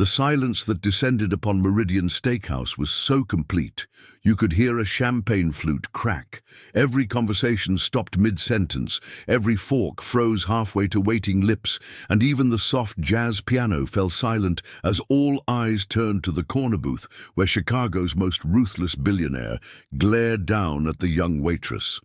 The silence that descended upon Meridian Steakhouse was so complete, you could hear a champagne flute crack. Every conversation stopped mid-sentence, every fork froze halfway to waiting lips, and even the soft jazz piano fell silent as all eyes turned to the corner booth where Chicago's most ruthless billionaire glared down at the young waitress.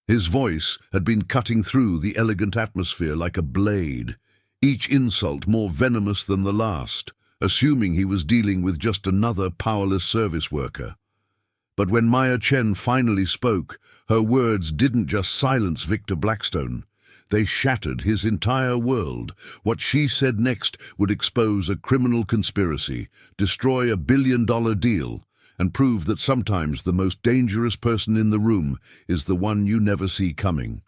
His voice had been cutting through the elegant atmosphere like a blade, each insult more venomous than the last, assuming he was dealing with just another powerless service worker. But when Maya Chen finally spoke, her words didn't just silence Victor Blackstone. They shattered his entire world. What she said next would expose a criminal conspiracy, destroy a billion-dollar deal, and prove that sometimes the most dangerous person in the room is the one you never see coming.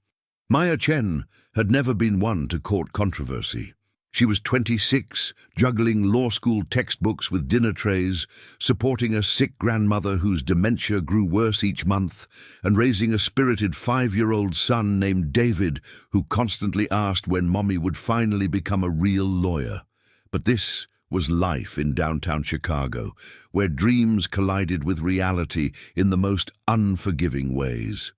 Maya Chen had never been one to court controversy. She was 26, juggling law school textbooks with dinner trays, supporting a sick grandmother whose dementia grew worse each month, and raising a spirited 5-year-old son named David, who constantly asked when Mommy would finally become a real lawyer. But this was life in downtown Chicago, where dreams collided with reality in the most unforgiving ways.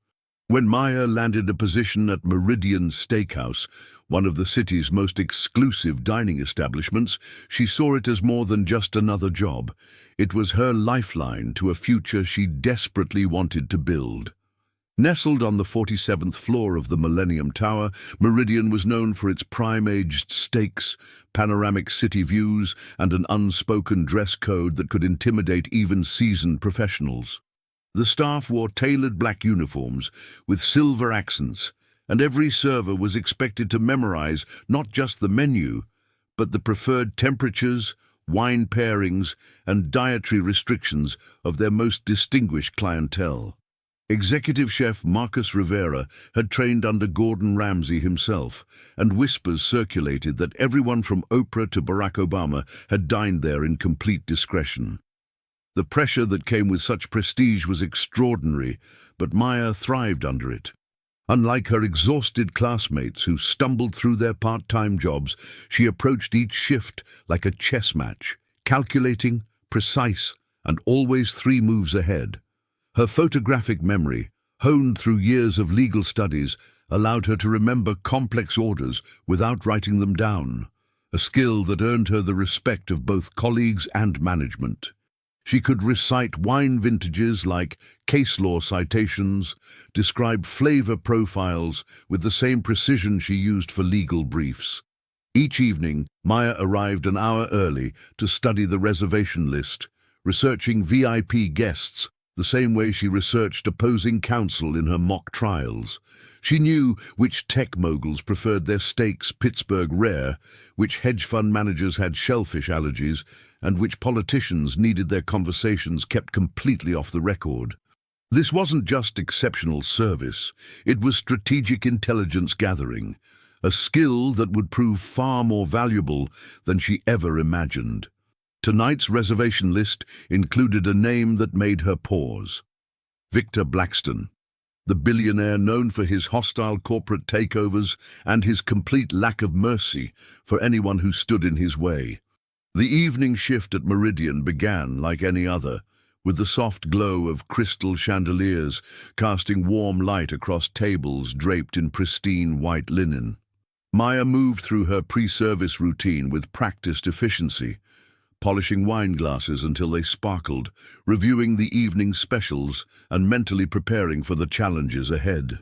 When Maya landed a position at Meridian Steakhouse, one of the city's most exclusive dining establishments, she saw it as more than just another job. It was her lifeline to a future she desperately wanted to build. Nestled on the 47th floor of the Millennium Tower, Meridian was known for its prime-aged steaks, panoramic city views, and an unspoken dress code that could intimidate even seasoned professionals. The staff wore tailored black uniforms with silver accents, and every server was expected to memorize not just the menu, but the preferred temperatures, wine pairings, and dietary restrictions of their most distinguished clientele. Executive chef Marcus Rivera had trained under Gordon Ramsay himself, and whispers circulated that everyone from Oprah to Barack Obama had dined there in complete discretion. The pressure that came with such prestige was extraordinary, but Maya thrived under it. Unlike her exhausted classmates who stumbled through their part-time jobs, she approached each shift like a chess match, calculating, precise, and always 3 moves ahead. Her photographic memory, honed through years of legal studies, allowed her to remember complex orders without writing them down, a skill that earned her the respect of both colleagues and management. She could recite wine vintages like case law citations, describe flavor profiles with the same precision she used for legal briefs. Each evening, Maya arrived an hour early to study the reservation list, researching VIP guests the same way she researched opposing counsel in her mock trials. She knew which tech moguls preferred their steaks Pittsburgh rare, which hedge fund managers had shellfish allergies, and which politicians needed their conversations kept completely off the record. This wasn't just exceptional service, it was strategic intelligence gathering, a skill that would prove far more valuable than she ever imagined. Tonight's reservation list included a name that made her pause. Victor Blackstone, the billionaire known for his hostile corporate takeovers and his complete lack of mercy for anyone who stood in his way. The evening shift at Meridian began like any other, with the soft glow of crystal chandeliers casting warm light across tables draped in pristine white linen. Maya moved through her pre-service routine with practiced efficiency, polishing wine glasses until they sparkled, reviewing the evening specials, and mentally preparing for the challenges ahead.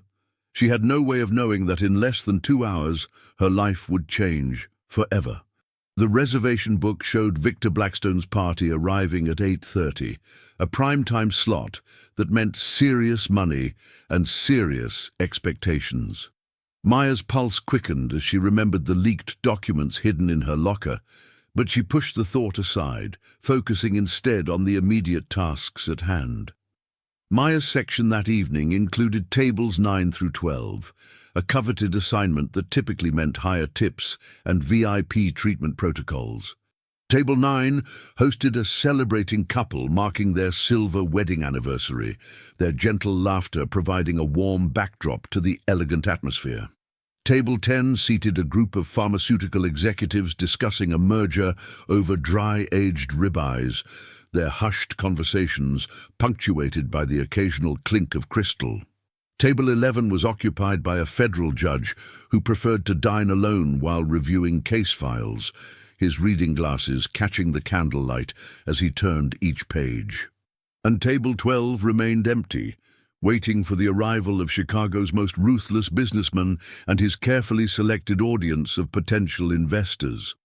She had no way of knowing that in less than 2 hours, her life would change forever. The reservation book showed Victor Blackstone's party arriving at 8:30, a prime-time slot that meant serious money and serious expectations. Maya's pulse quickened as she remembered the leaked documents hidden in her locker, but she pushed the thought aside, focusing instead on the immediate tasks at hand. Maya's section that evening included tables 9 through 12, a coveted assignment that typically meant higher tips and VIP treatment protocols. Table 9 hosted a celebrating couple marking their silver wedding anniversary, their gentle laughter providing a warm backdrop to the elegant atmosphere. Table 10 seated a group of pharmaceutical executives discussing a merger over dry-aged ribeyes, their hushed conversations punctuated by the occasional clink of crystal. Table 11 was occupied by a federal judge who preferred to dine alone while reviewing case files, his reading glasses catching the candlelight as he turned each page. And Table 12 remained empty, waiting for the arrival of Chicago's most ruthless businessman and his carefully selected audience of potential investors.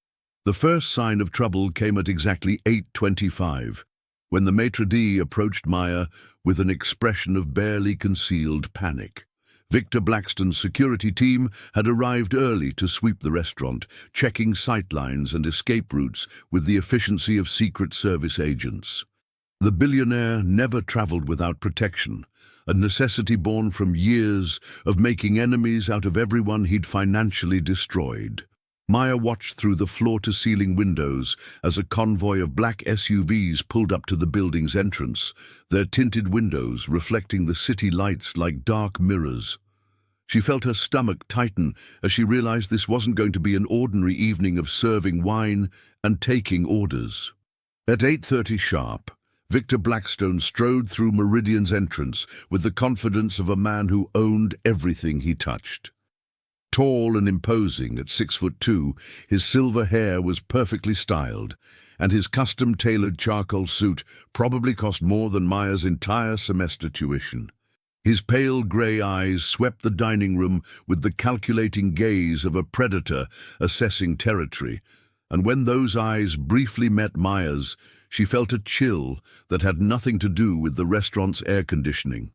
The first sign of trouble came at exactly 8:25, when the maitre d' approached Maya with an expression of barely concealed panic. Victor Blackstone's security team had arrived early to sweep the restaurant, checking sightlines and escape routes with the efficiency of Secret Service agents. The billionaire never traveled without protection, a necessity born from years of making enemies out of everyone he'd financially destroyed. Maya watched through the floor-to-ceiling windows as a convoy of black SUVs pulled up to the building's entrance, their tinted windows reflecting the city lights like dark mirrors. She felt her stomach tighten as she realized this wasn't going to be an ordinary evening of serving wine and taking orders. At 8:30 sharp, Victor Blackstone strode through Meridian's entrance with the confidence of a man who owned everything he touched. Tall and imposing at 6'2", his silver hair was perfectly styled, and his custom-tailored charcoal suit probably cost more than Maya's entire semester tuition. His pale grey eyes swept the dining room with the calculating gaze of a predator assessing territory, and when those eyes briefly met Maya's, she felt a chill that had nothing to do with the restaurant's air conditioning.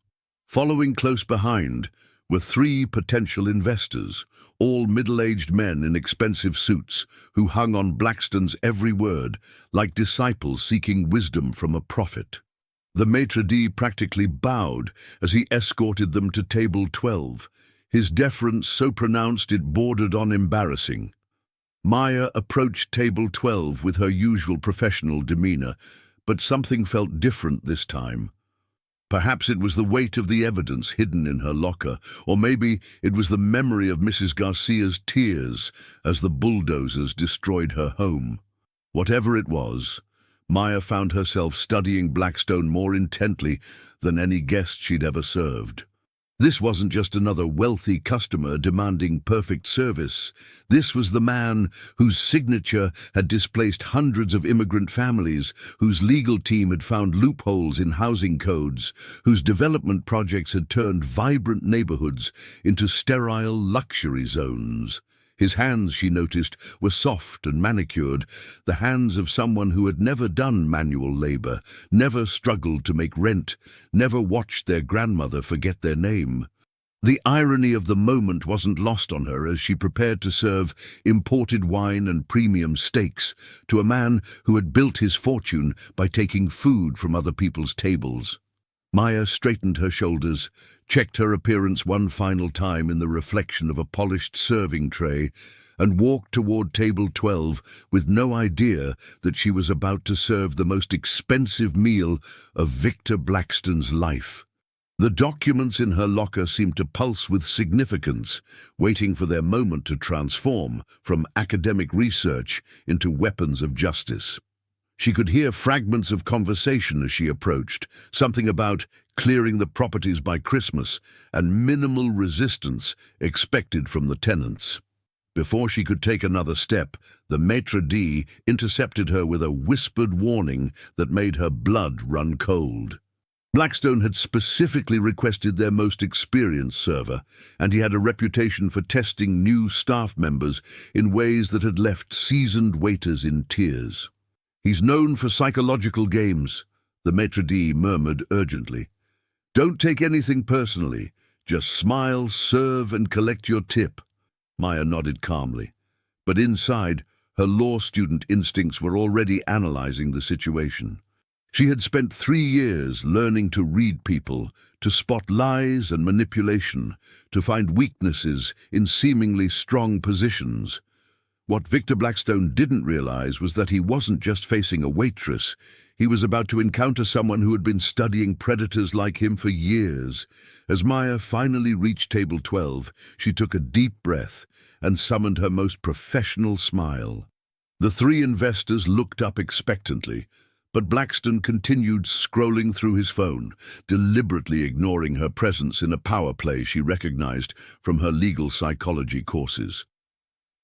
Following close behind were three potential investors, all middle-aged men in expensive suits, who hung on Blackstone's every word, like disciples seeking wisdom from a prophet. The maitre d' practically bowed as he escorted them to table 12, his deference so pronounced it bordered on embarrassing. Maya approached table 12 with her usual professional demeanor, but something felt different this time. Perhaps it was the weight of the evidence hidden in her locker, or maybe it was the memory of Mrs. Garcia's tears as the bulldozers destroyed her home. Whatever it was, Maya found herself studying Blackstone more intently than any guest she'd ever served. This wasn't just another wealthy customer demanding perfect service. This was the man whose signature had displaced hundreds of immigrant families, whose legal team had found loopholes in housing codes, whose development projects had turned vibrant neighborhoods into sterile luxury zones. His hands, she noticed, were soft and manicured, the hands of someone who had never done manual labor, never struggled to make rent, never watched their grandmother forget their name. The irony of the moment wasn't lost on her as she prepared to serve imported wine and premium steaks to a man who had built his fortune by taking food from other people's tables. Maya straightened her shoulders, checked her appearance one final time in the reflection of a polished serving tray, and walked toward table 12 with no idea that she was about to serve the most expensive meal of Victor Blackstone's life. The documents in her locker seemed to pulse with significance, waiting for their moment to transform from academic research into weapons of justice. She could hear fragments of conversation as she approached, something about clearing the properties by Christmas and minimal resistance expected from the tenants. Before she could take another step, the maitre d' intercepted her with a whispered warning that made her blood run cold. Blackstone had specifically requested their most experienced server, and he had a reputation for testing new staff members in ways that had left seasoned waiters in tears. "He's known for psychological games," the maitre d' murmured urgently. "Don't take anything personally. Just smile, serve, and collect your tip." Maya nodded calmly, but inside, her law student instincts were already analyzing the situation. She had spent 3 years learning to read people, to spot lies and manipulation, to find weaknesses in seemingly strong positions. What Victor Blackstone didn't realize was that he wasn't just facing a waitress, He was about to encounter someone who had been studying predators like him for years. As Maya finally reached table 12, she took a deep breath and summoned her most professional smile. The three investors looked up expectantly, but Blackstone continued scrolling through his phone, deliberately ignoring her presence in a power play she recognized from her legal psychology courses.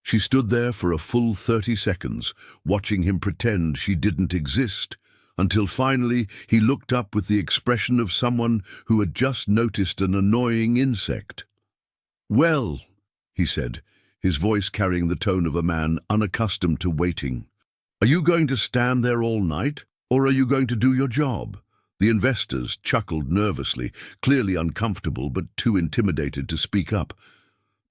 She stood there for a full 30 seconds, watching him pretend she didn't exist, until finally he looked up with the expression of someone who had just noticed an annoying insect. "Well," he said, his voice carrying the tone of a man unaccustomed to waiting, "are you going to stand there all night, or are you going to do your job?" The investors chuckled nervously, clearly uncomfortable but too intimidated to speak up.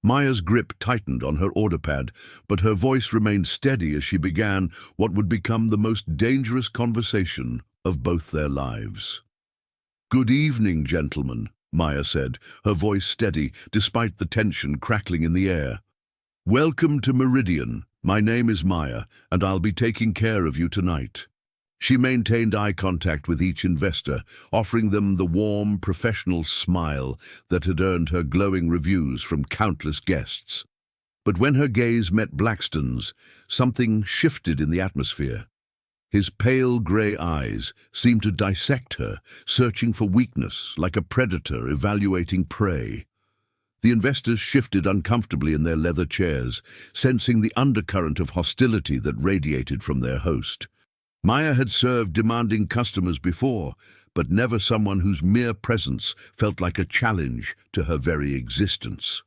Maya's grip tightened on her order pad, but her voice remained steady as she began what would become the most dangerous conversation of both their lives. "Good evening, gentlemen," Maya said, her voice steady despite the tension crackling in the air. "Welcome to Meridian. My name is Maya, and I'll be taking care of you tonight." She maintained eye contact with each investor, offering them the warm, professional smile that had earned her glowing reviews from countless guests. But when her gaze met Blackstone's, something shifted in the atmosphere. His pale grey eyes seemed to dissect her, searching for weakness like a predator evaluating prey. The investors shifted uncomfortably in their leather chairs, sensing the undercurrent of hostility that radiated from their host. Maya had served demanding customers before, but never someone whose mere presence felt like a challenge to her very existence.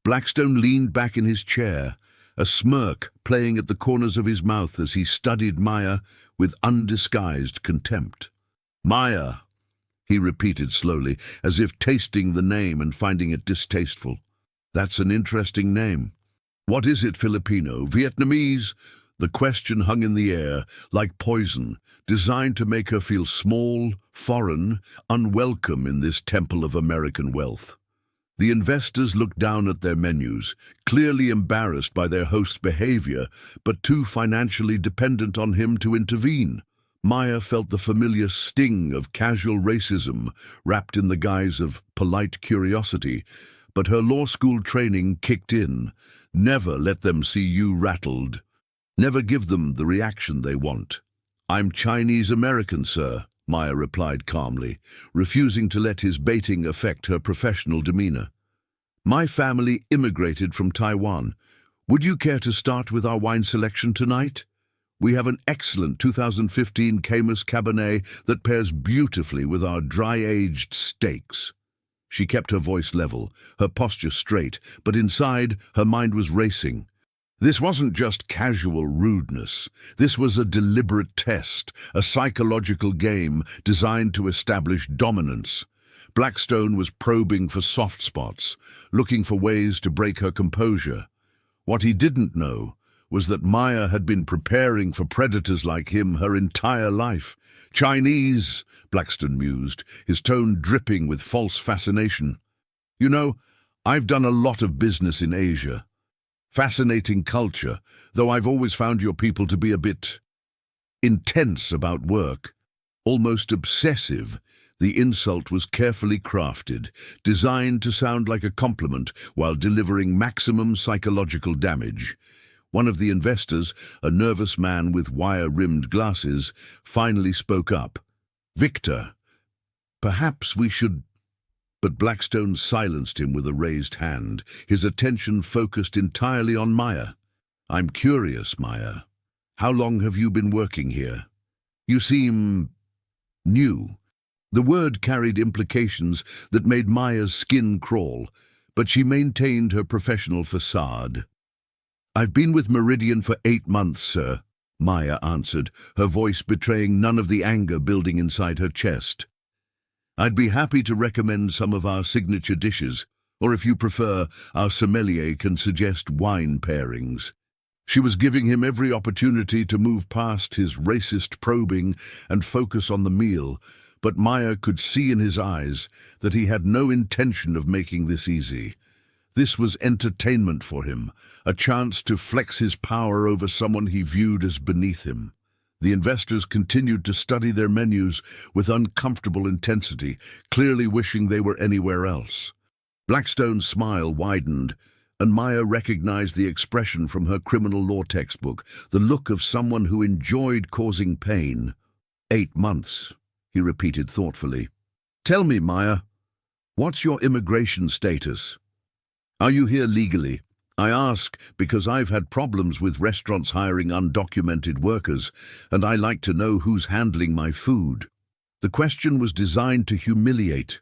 Blackstone leaned back in his chair, a smirk playing at the corners of his mouth as he studied Maya with undisguised contempt. "Maya," he repeated slowly, as if tasting the name and finding it distasteful. "That's an interesting name. What is it, Filipino, Vietnamese?" The question hung in the air, like poison, designed to make her feel small, foreign, unwelcome in this temple of American wealth. The investors looked down at their menus, clearly embarrassed by their host's behavior, but too financially dependent on him to intervene. Maya felt the familiar sting of casual racism wrapped in the guise of polite curiosity, but her law school training kicked in. Never let them see you rattled. Never give them the reaction they want. "I'm Chinese-American, sir," Maya replied calmly, refusing to let his baiting affect her professional demeanor. "My family immigrated from Taiwan. Would you care to start with our wine selection tonight? We have an excellent 2015 Caymus Cabernet that pairs beautifully with our dry-aged steaks." She kept her voice level, her posture straight, but inside her mind was racing. This wasn't just casual rudeness. This was a deliberate test, a psychological game designed to establish dominance. Blackstone was probing for soft spots, looking for ways to break her composure. What he didn't know was that Maya had been preparing for predators like him her entire life. "Chinese," Blackstone mused, his tone dripping with false fascination. "You know, I've done a lot of business in Asia. Fascinating culture, though I've always found your people to be a bit intense about work. Almost obsessive." The insult was carefully crafted, designed to sound like a compliment while delivering maximum psychological damage. One of the investors, a nervous man with wire-rimmed glasses, finally spoke up. "Victor, perhaps we should—" But Blackstone silenced him with a raised hand, his attention focused entirely on Maya. "I'm curious, Maya. How long have you been working here? You seem new." The word carried implications that made Maya's skin crawl, but she maintained her professional facade. "I've been with Meridian for 8 months, sir," Maya answered, her voice betraying none of the anger building inside her chest. "I'd be happy to recommend some of our signature dishes, or if you prefer, our sommelier can suggest wine pairings." She was giving him every opportunity to move past his racist probing and focus on the meal, but Maya could see in his eyes that he had no intention of making this easy. This was entertainment for him, a chance to flex his power over someone he viewed as beneath him. The investors continued to study their menus with uncomfortable intensity, clearly wishing they were anywhere else. Blackstone's smile widened, and Maya recognized the expression from her criminal law textbook, the look of someone who enjoyed causing pain. 8 months, he repeated thoughtfully. Tell me, Maya, what's your immigration status? Are you here legally? I ask because I've had problems with restaurants hiring undocumented workers, and I like to know who's handling my food. The question was designed to humiliate,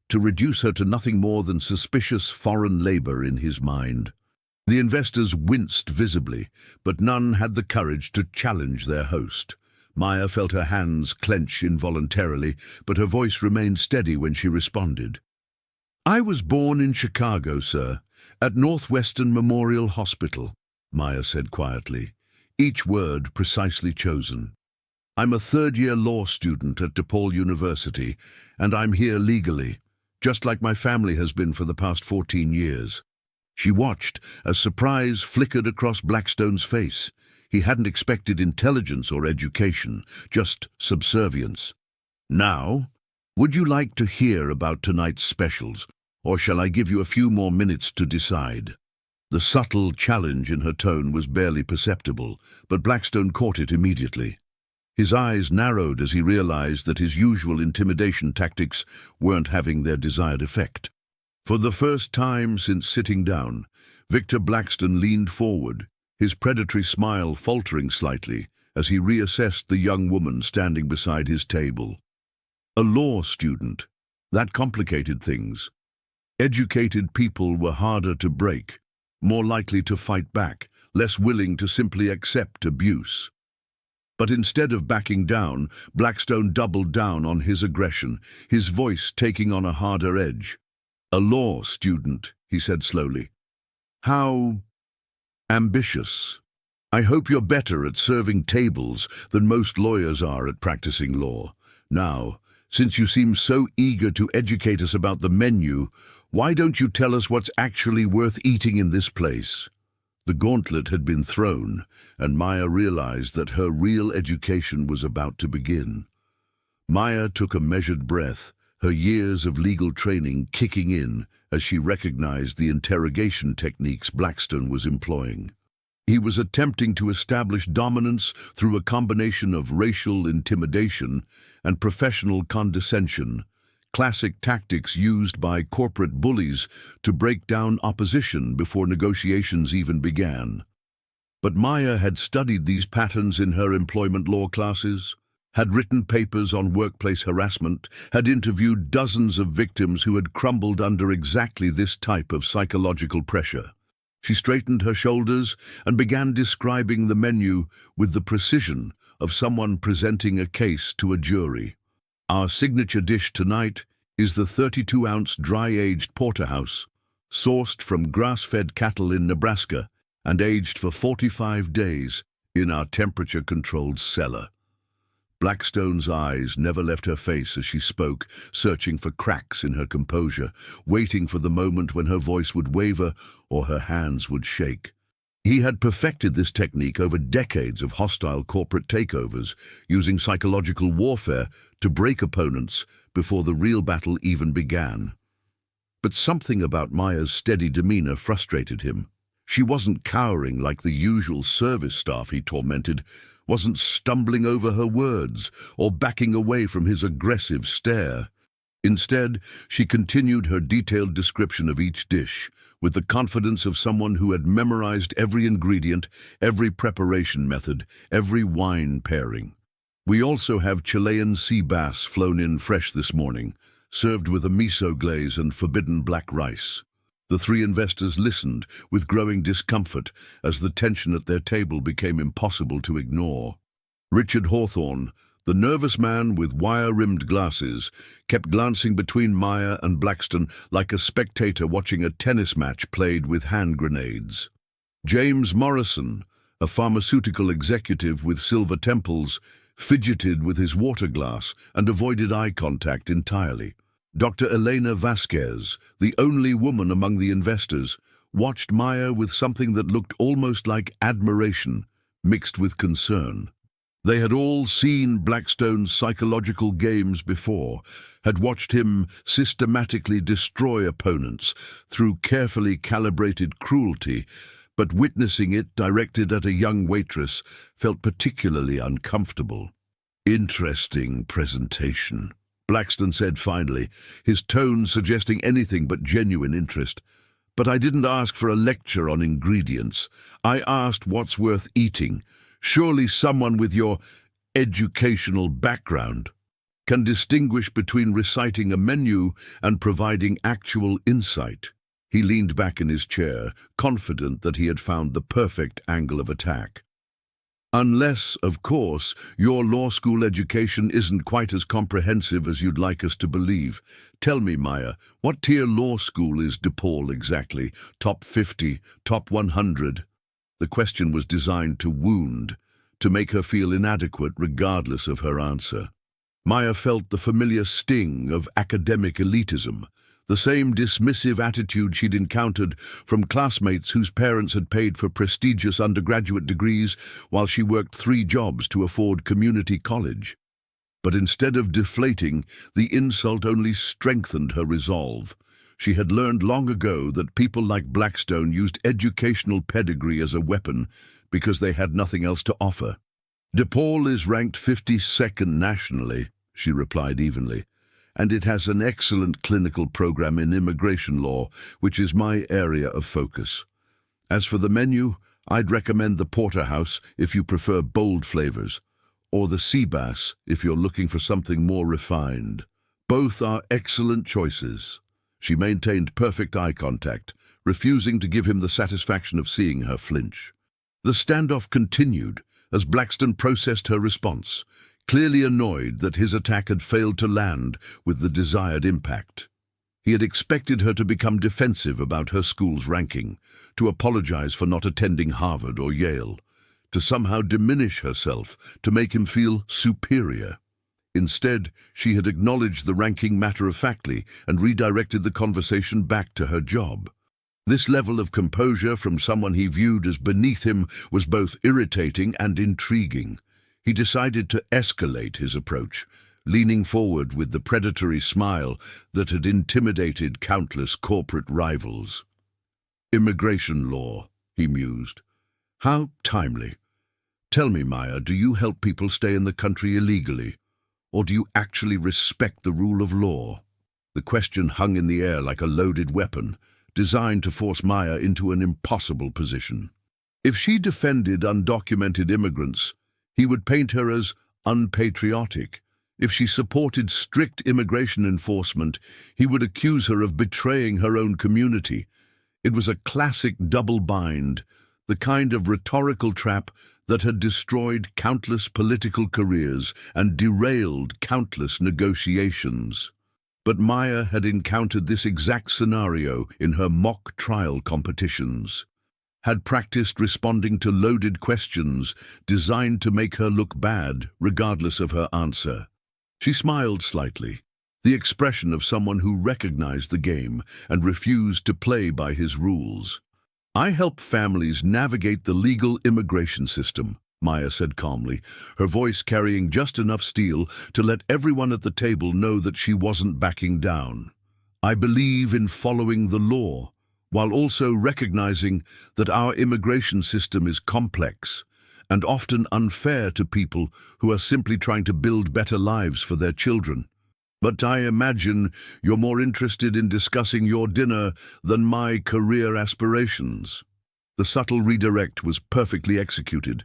to reduce her to nothing more than suspicious foreign labor in his mind. The investors winced visibly, but none had the courage to challenge their host. Maya felt her hands clench involuntarily, but her voice remained steady when she responded. I was born in Chicago, sir, at Northwestern Memorial Hospital, Maya said quietly, each word precisely chosen. I'm a third-year law student at DePaul University, and I'm here legally, just like my family has been for the past 14 years. She watched as surprise flickered across Blackstone's face. He hadn't expected intelligence or education, just subservience. Now, would you like to hear about tonight's specials, or shall I give you a few more minutes to decide? The subtle challenge in her tone was barely perceptible, but Blackstone caught it immediately. His eyes narrowed as he realized that his usual intimidation tactics weren't having their desired effect. For the first time since sitting down, Victor Blackstone leaned forward, his predatory smile faltering slightly as he reassessed the young woman standing beside his table. A law student. That complicated things. Educated people were harder to break, more likely to fight back, less willing to simply accept abuse. But instead of backing down, Blackstone doubled down on his aggression, his voice taking on a harder edge. A law student, he said slowly. How ambitious. I hope you're better at serving tables than most lawyers are at practicing law. Now, since you seem so eager to educate us about the menu, why don't you tell us what's actually worth eating in this place? The gauntlet had been thrown, and Maya realized that her real education was about to begin. Maya took a measured breath, her years of legal training kicking in as she recognized the interrogation techniques Blackstone was employing. He was attempting to establish dominance through a combination of racial intimidation and professional condescension, classic tactics used by corporate bullies to break down opposition before negotiations even began. But Maya had studied these patterns in her employment law classes, had written papers on workplace harassment, had interviewed dozens of victims who had crumbled under exactly this type of psychological pressure. She straightened her shoulders and began describing the menu with the precision of someone presenting a case to a jury. Our signature dish tonight is the 32-ounce dry-aged porterhouse, sourced from grass-fed cattle in Nebraska and aged for 45 days in our temperature-controlled cellar. Blackstone's eyes never left her face as she spoke, searching for cracks in her composure, waiting for the moment when her voice would waver or her hands would shake. He had perfected this technique over decades of hostile corporate takeovers, using psychological warfare to break opponents before the real battle even began. But something about Maya's steady demeanor frustrated him. She wasn't cowering like the usual service staff he tormented, wasn't stumbling over her words or backing away from his aggressive stare. Instead, she continued her detailed description of each dish, with the confidence of someone who had memorized every ingredient, every preparation method, every wine pairing. We also have Chilean sea bass flown in fresh this morning, served with a miso glaze and forbidden black rice. The three investors listened with growing discomfort as the tension at their table became impossible to ignore. Richard Hawthorne, the nervous man with wire-rimmed glasses, kept glancing between Maya and Blackstone like a spectator watching a tennis match played with hand grenades. James Morrison, a pharmaceutical executive with silver temples, fidgeted with his water glass and avoided eye contact entirely. Dr. Elena Vasquez, the only woman among the investors, watched Maya with something that looked almost like admiration, mixed with concern. They had all seen Blackstone's psychological games before, had watched him systematically destroy opponents through carefully calibrated cruelty, but witnessing it directed at a young waitress felt particularly uncomfortable. "Interesting presentation," Blackstone said finally, his tone suggesting anything but genuine interest. "But I didn't ask for a lecture on ingredients. I asked what's worth eating. Surely someone with your educational background can distinguish between reciting a menu and providing actual insight." He leaned back in his chair, confident that he had found the perfect angle of attack. "Unless, of course, your law school education isn't quite as comprehensive as you'd like us to believe. Tell me, Maya, what tier law school is DePaul exactly? Top 50? Top 100? The question was designed to wound, to make her feel inadequate regardless of her answer. Maya felt the familiar sting of academic elitism, the same dismissive attitude she'd encountered from classmates whose parents had paid for prestigious undergraduate degrees while she worked 3 jobs to afford community college. But instead of deflating, the insult only strengthened her resolve. She had learned long ago that people like Blackstone used educational pedigree as a weapon because they had nothing else to offer. "DePaul is ranked 52nd nationally," she replied evenly, "and it has an excellent clinical program in immigration law, which is my area of focus. As for the menu, I'd recommend the porterhouse if you prefer bold flavors, or the sea bass if you're looking for something more refined. Both are excellent choices." She maintained perfect eye contact, refusing to give him the satisfaction of seeing her flinch. The standoff continued as Blackstone processed her response, clearly annoyed that his attack had failed to land with the desired impact. He had expected her to become defensive about her school's ranking, to apologize for not attending Harvard or Yale, to somehow diminish herself, to make him feel superior. Instead, she had acknowledged the ranking matter-of-factly and redirected the conversation back to her job. This level of composure from someone he viewed as beneath him was both irritating and intriguing. He decided to escalate his approach, leaning forward with the predatory smile that had intimidated countless corporate rivals. "Immigration law," he mused. "How timely. Tell me, Maya, do you help people stay in the country illegally? Or do you actually respect the rule of law?" The question hung in the air like a loaded weapon, designed to force Maya into an impossible position. If she defended undocumented immigrants, he would paint her as unpatriotic. If she supported strict immigration enforcement, he would accuse her of betraying her own community. It was a classic double bind, the kind of rhetorical trap that had destroyed countless political careers and derailed countless negotiations. But Maya had encountered this exact scenario in her mock trial competitions, had practiced responding to loaded questions designed to make her look bad regardless of her answer. She smiled slightly, the expression of someone who recognized the game and refused to play by his rules. "I help families navigate the legal immigration system," Maya said calmly, her voice carrying just enough steel to let everyone at the table know that she wasn't backing down. "I believe in following the law, while also recognizing that our immigration system is complex and often unfair to people who are simply trying to build better lives for their children. But I imagine you're more interested in discussing your dinner than my career aspirations." The subtle redirect was perfectly executed,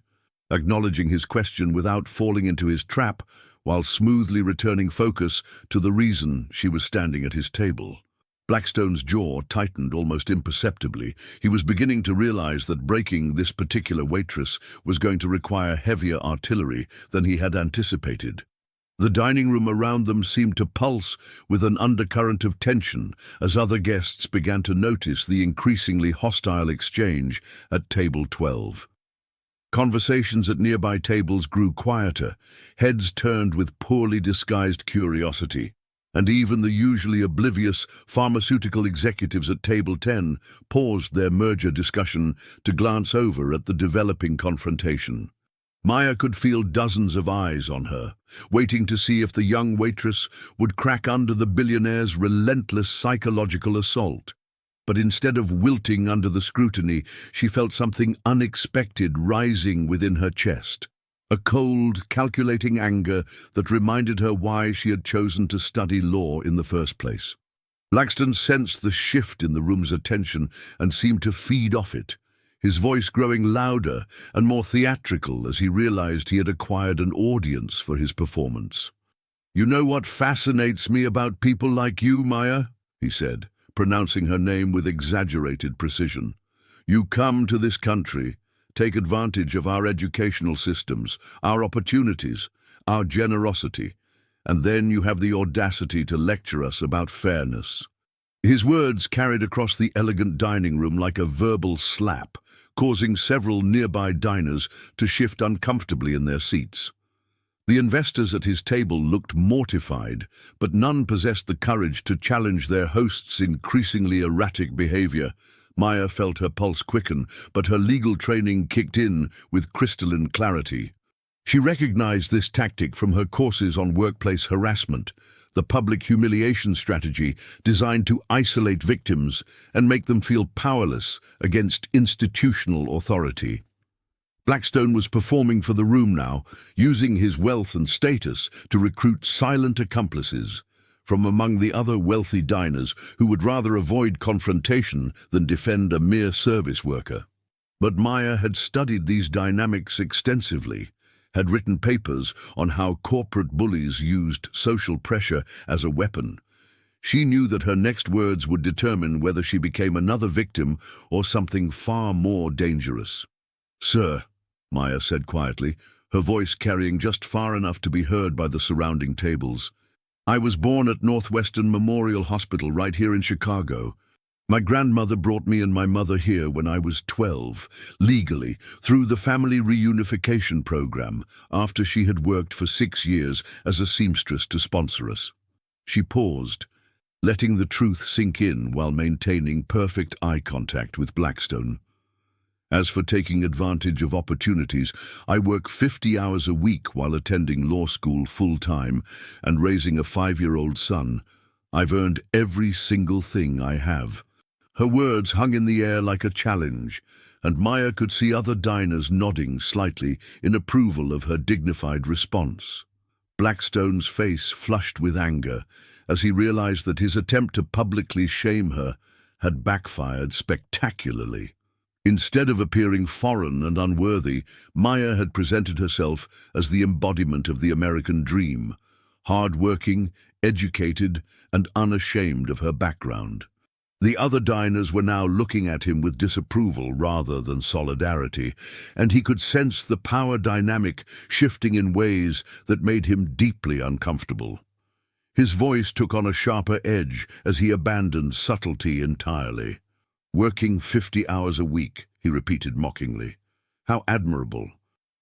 acknowledging his question without falling into his trap, while smoothly returning focus to the reason she was standing at his table. Blackstone's jaw tightened almost imperceptibly. He was beginning to realize that breaking this particular waitress was going to require heavier artillery than he had anticipated. The dining room around them seemed to pulse with an undercurrent of tension as other guests began to notice the increasingly hostile exchange at table 12. Conversations at nearby tables grew quieter, heads turned with poorly disguised curiosity, and even the usually oblivious pharmaceutical executives at table 10 paused their merger discussion to glance over at the developing confrontation. Maya could feel dozens of eyes on her, waiting to see if the young waitress would crack under the billionaire's relentless psychological assault. But instead of wilting under the scrutiny, she felt something unexpected rising within her chest. A cold, calculating anger that reminded her why she had chosen to study law in the first place. Blackstone sensed the shift in the room's attention and seemed to feed off it, his voice growing louder and more theatrical as he realized he had acquired an audience for his performance. "You know what fascinates me about people like you, Maya?" he said, pronouncing her name with exaggerated precision. "You come to this country, take advantage of our educational systems, our opportunities, our generosity, and then you have the audacity to lecture us about fairness." His words carried across the elegant dining room like a verbal slap, causing several nearby diners to shift uncomfortably in their seats. The investors at his table looked mortified, but none possessed the courage to challenge their host's increasingly erratic behavior. Maya felt her pulse quicken, but her legal training kicked in with crystalline clarity. She recognized this tactic from her courses on workplace harassment, the public humiliation strategy designed to isolate victims and make them feel powerless against institutional authority. Blackstone was performing for the room now, using his wealth and status to recruit silent accomplices from among the other wealthy diners who would rather avoid confrontation than defend a mere service worker. But Maya had studied these dynamics extensively, had written papers on how corporate bullies used social pressure as a weapon. She knew that her next words would determine whether she became another victim or something far more dangerous. "Sir," Maya said quietly, her voice carrying just far enough to be heard by the surrounding tables. "I was born at Northwestern Memorial Hospital right here in Chicago. My grandmother brought me and my mother here when I was 12, legally, through the family reunification program, after she had worked for 6 years as a seamstress to sponsor us." She paused, letting the truth sink in while maintaining perfect eye contact with Blackstone. "As for taking advantage of opportunities, I work 50 hours a week while attending law school full-time and raising a 5-year-old son. I've earned every single thing I have." Her words hung in the air like a challenge, and Maya could see other diners nodding slightly in approval of her dignified response. Blackstone's face flushed with anger as he realized that his attempt to publicly shame her had backfired spectacularly. Instead of appearing foreign and unworthy, Maya had presented herself as the embodiment of the American dream, hard-working, educated, and unashamed of her background. The other diners were now looking at him with disapproval rather than solidarity, and he could sense the power dynamic shifting in ways that made him deeply uncomfortable. His voice took on a sharper edge as he abandoned subtlety entirely. "Working 50 hours a week," he repeated mockingly. "How admirable.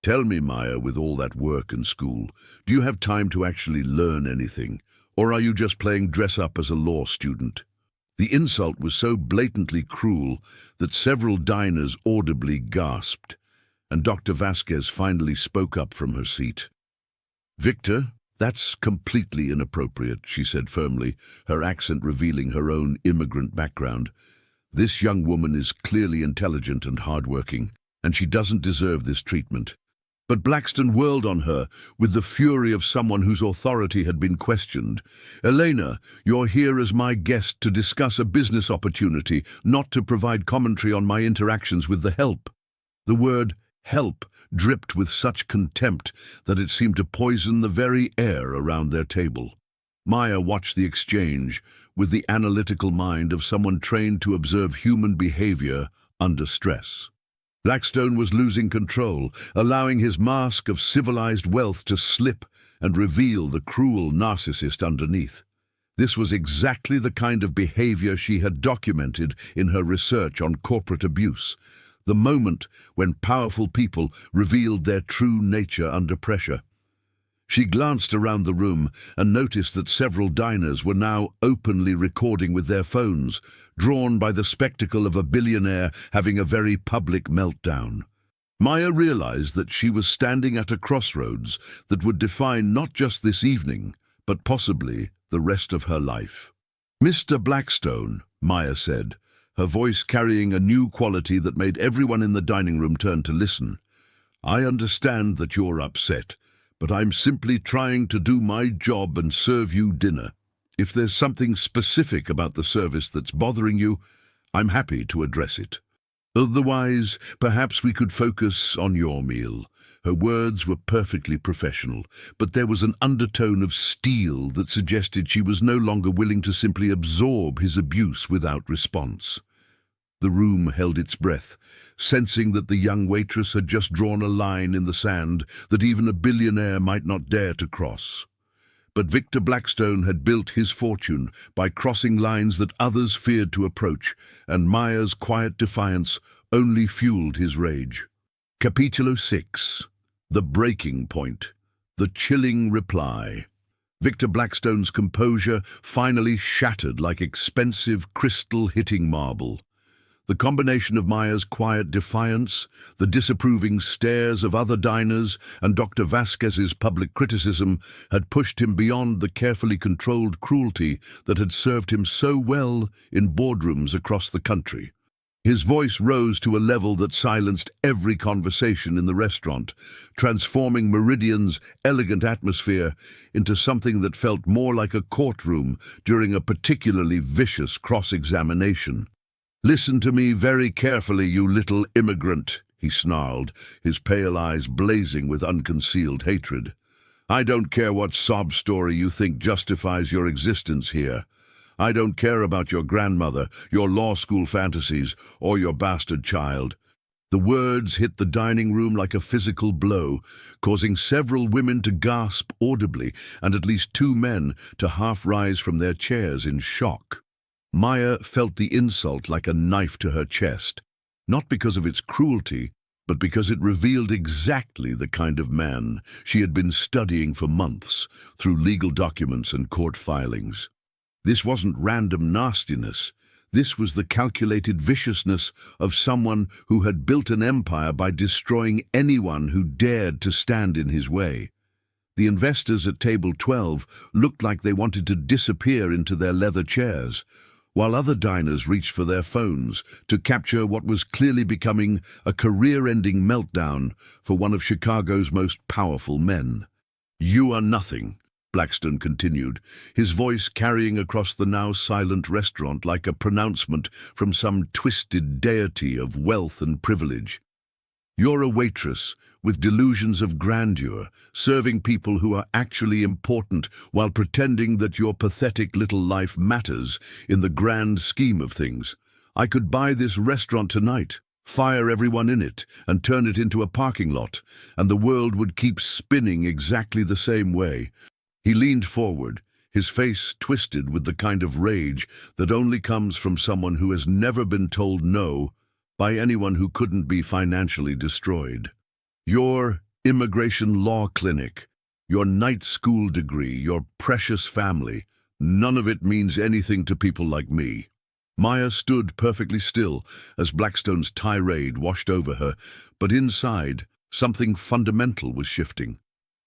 Tell me, Maya, with all that work and school, do you have time to actually learn anything, or are you just playing dress-up as a law student?" The insult was so blatantly cruel that several diners audibly gasped, and Dr. Vasquez finally spoke up from her seat. "Victor, that's completely inappropriate," she said firmly, her accent revealing her own immigrant background. "This young woman is clearly intelligent and hardworking, and she doesn't deserve this treatment." But Blackstone whirled on her with the fury of someone whose authority had been questioned. "Elena, you're here as my guest to discuss a business opportunity, not to provide commentary on my interactions with the help." The word "help" dripped with such contempt that it seemed to poison the very air around their table. Maya watched the exchange with the analytical mind of someone trained to observe human behavior under stress. Blackstone was losing control, allowing his mask of civilized wealth to slip and reveal the cruel narcissist underneath. This was exactly the kind of behavior she had documented in her research on corporate abuse, the moment when powerful people revealed their true nature under pressure. She glanced around the room and noticed that several diners were now openly recording with their phones, drawn by the spectacle of a billionaire having a very public meltdown. Maya realized that she was standing at a crossroads that would define not just this evening, but possibly the rest of her life. "Mr. Blackstone," Maya said, her voice carrying a new quality that made everyone in the dining room turn to listen. "I understand that you're upset, but I'm simply trying to do my job and serve you dinner. If there's something specific about the service that's bothering you, I'm happy to address it. Otherwise, perhaps we could focus on your meal." Her words were perfectly professional, but there was an undertone of steel that suggested she was no longer willing to simply absorb his abuse without response. The room held its breath, sensing that the young waitress had just drawn a line in the sand that even a billionaire might not dare to cross. But Victor Blackstone had built his fortune by crossing lines that others feared to approach, and Maya's quiet defiance only fueled his rage. Capítulo 6. The Breaking Point. The Chilling Reply. Victor Blackstone's composure finally shattered like expensive crystal hitting marble. The combination of Maya's quiet defiance, the disapproving stares of other diners, and Dr. Vasquez's public criticism had pushed him beyond the carefully controlled cruelty that had served him so well in boardrooms across the country. His voice rose to a level that silenced every conversation in the restaurant, transforming Meridian's elegant atmosphere into something that felt more like a courtroom during a particularly vicious cross-examination. "Listen to me very carefully, you little immigrant," he snarled, his pale eyes blazing with unconcealed hatred. "I don't care what sob story you think justifies your existence here. I don't care about your grandmother, your law school fantasies, or your bastard child." The words hit the dining room like a physical blow, causing several women to gasp audibly and at least 2 men to half-rise from their chairs in shock. Maya felt the insult like a knife to her chest, not because of its cruelty, but because it revealed exactly the kind of man she had been studying for months through legal documents and court filings. This wasn't random nastiness. This was the calculated viciousness of someone who had built an empire by destroying anyone who dared to stand in his way. The investors at table 12 looked like they wanted to disappear into their leather chairs, while other diners reached for their phones to capture what was clearly becoming a career-ending meltdown for one of Chicago's most powerful men. "You are nothing," Blackstone continued, his voice carrying across the now silent restaurant like a pronouncement from some twisted deity of wealth and privilege. "You're a waitress with delusions of grandeur, serving people who are actually important while pretending that your pathetic little life matters in the grand scheme of things. I could buy this restaurant tonight, fire everyone in it, and turn it into a parking lot, and the world would keep spinning exactly the same way." He leaned forward, his face twisted with the kind of rage that only comes from someone who has never been told no by anyone who couldn't be financially destroyed. "Your immigration law clinic, your night school degree, your precious family, none of it means anything to people like me." Maya stood perfectly still as Blackstone's tirade washed over her, but inside, something fundamental was shifting.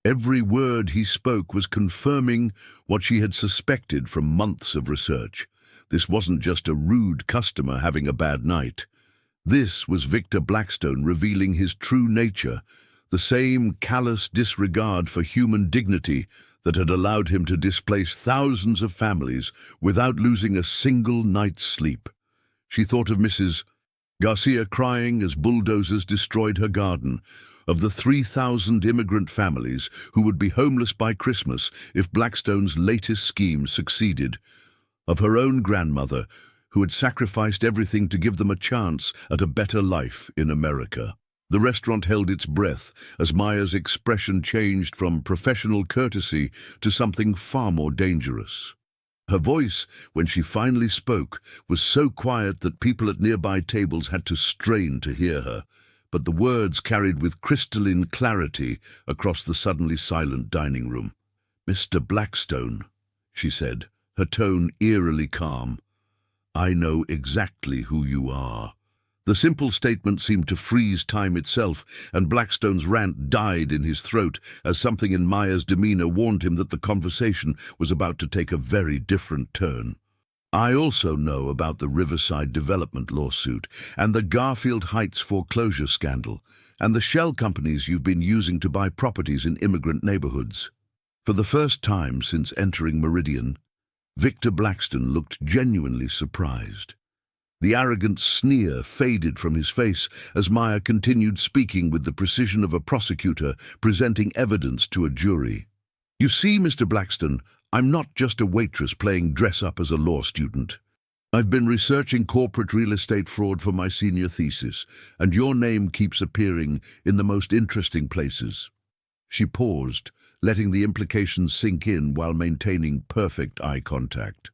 Every word he spoke was confirming what she had suspected from months of research. This wasn't just a rude customer having a bad night. This was Victor Blackstone revealing his true nature, the same callous disregard for human dignity that had allowed him to displace thousands of families without losing a single night's sleep. She thought of Mrs. Garcia crying as bulldozers destroyed her garden, of the 3,000 immigrant families who would be homeless by Christmas if Blackstone's latest scheme succeeded, of her own grandmother who had sacrificed everything to give them a chance at a better life in America. The restaurant held its breath as Maya's expression changed from professional courtesy to something far more dangerous. Her voice, when she finally spoke, was so quiet that people at nearby tables had to strain to hear her, but the words carried with crystalline clarity across the suddenly silent dining room. "Mr. Blackstone," she said, her tone eerily calm, "I know exactly who you are. The simple statement seemed to freeze time itself, and Blackstone's rant died in his throat as something in Maya's demeanor warned him that the conversation was about to take a very different turn. I also know about the Riverside development lawsuit and the Garfield Heights foreclosure scandal and the shell companies you've been using to buy properties in immigrant neighborhoods. For the first time since entering Meridian, Victor Blackstone looked genuinely surprised. The arrogant sneer faded from his face as Maya continued speaking with the precision of a prosecutor presenting evidence to a jury. You see, Mr. Blackstone, I'm not just a waitress playing dress-up as a law student. I've been researching corporate real estate fraud for my senior thesis, and your name keeps appearing in the most interesting places. She paused, letting the implications sink in while maintaining perfect eye contact.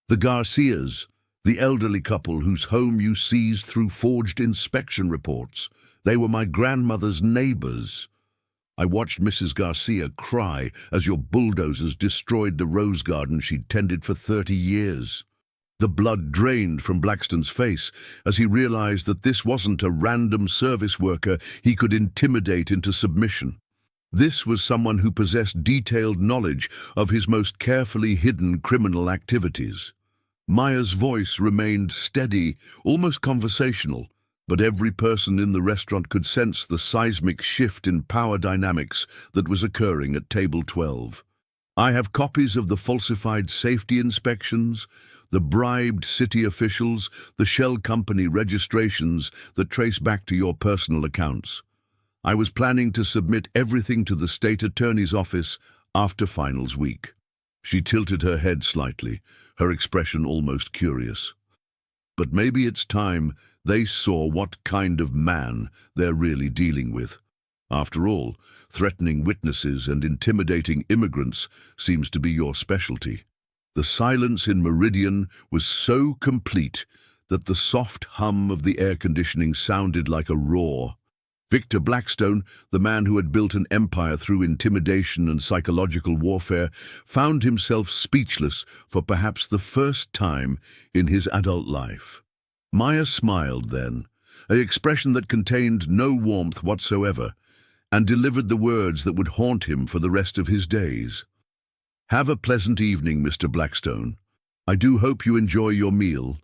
The Garcias, the elderly couple whose home you seized through forged inspection reports. They were my grandmother's neighbors. I watched Mrs. Garcia cry as your bulldozers destroyed the rose garden she'd tended for 30 years. The blood drained from Blackstone's face as he realized that this wasn't a random service worker he could intimidate into submission. This was someone who possessed detailed knowledge of his most carefully hidden criminal activities. Maya's voice remained steady, almost conversational, but every person in the restaurant could sense the seismic shift in power dynamics that was occurring at table 12. I have copies of the falsified safety inspections, the bribed city officials, the shell company registrations that trace back to your personal accounts. I was planning to submit everything to the state attorney's office after finals week. She tilted her head slightly, her expression almost curious. But maybe it's time they saw what kind of man they're really dealing with. After all, threatening witnesses and intimidating immigrants seems to be your specialty. The silence in Meridian was so complete that the soft hum of the air conditioning sounded like a roar. Victor Blackstone, the man who had built an empire through intimidation and psychological warfare, found himself speechless for perhaps the first time in his adult life. Maya smiled then, an expression that contained no warmth whatsoever, and delivered the words that would haunt him for the rest of his days. Have a pleasant evening, Mr. Blackstone. I do hope you enjoy your meal.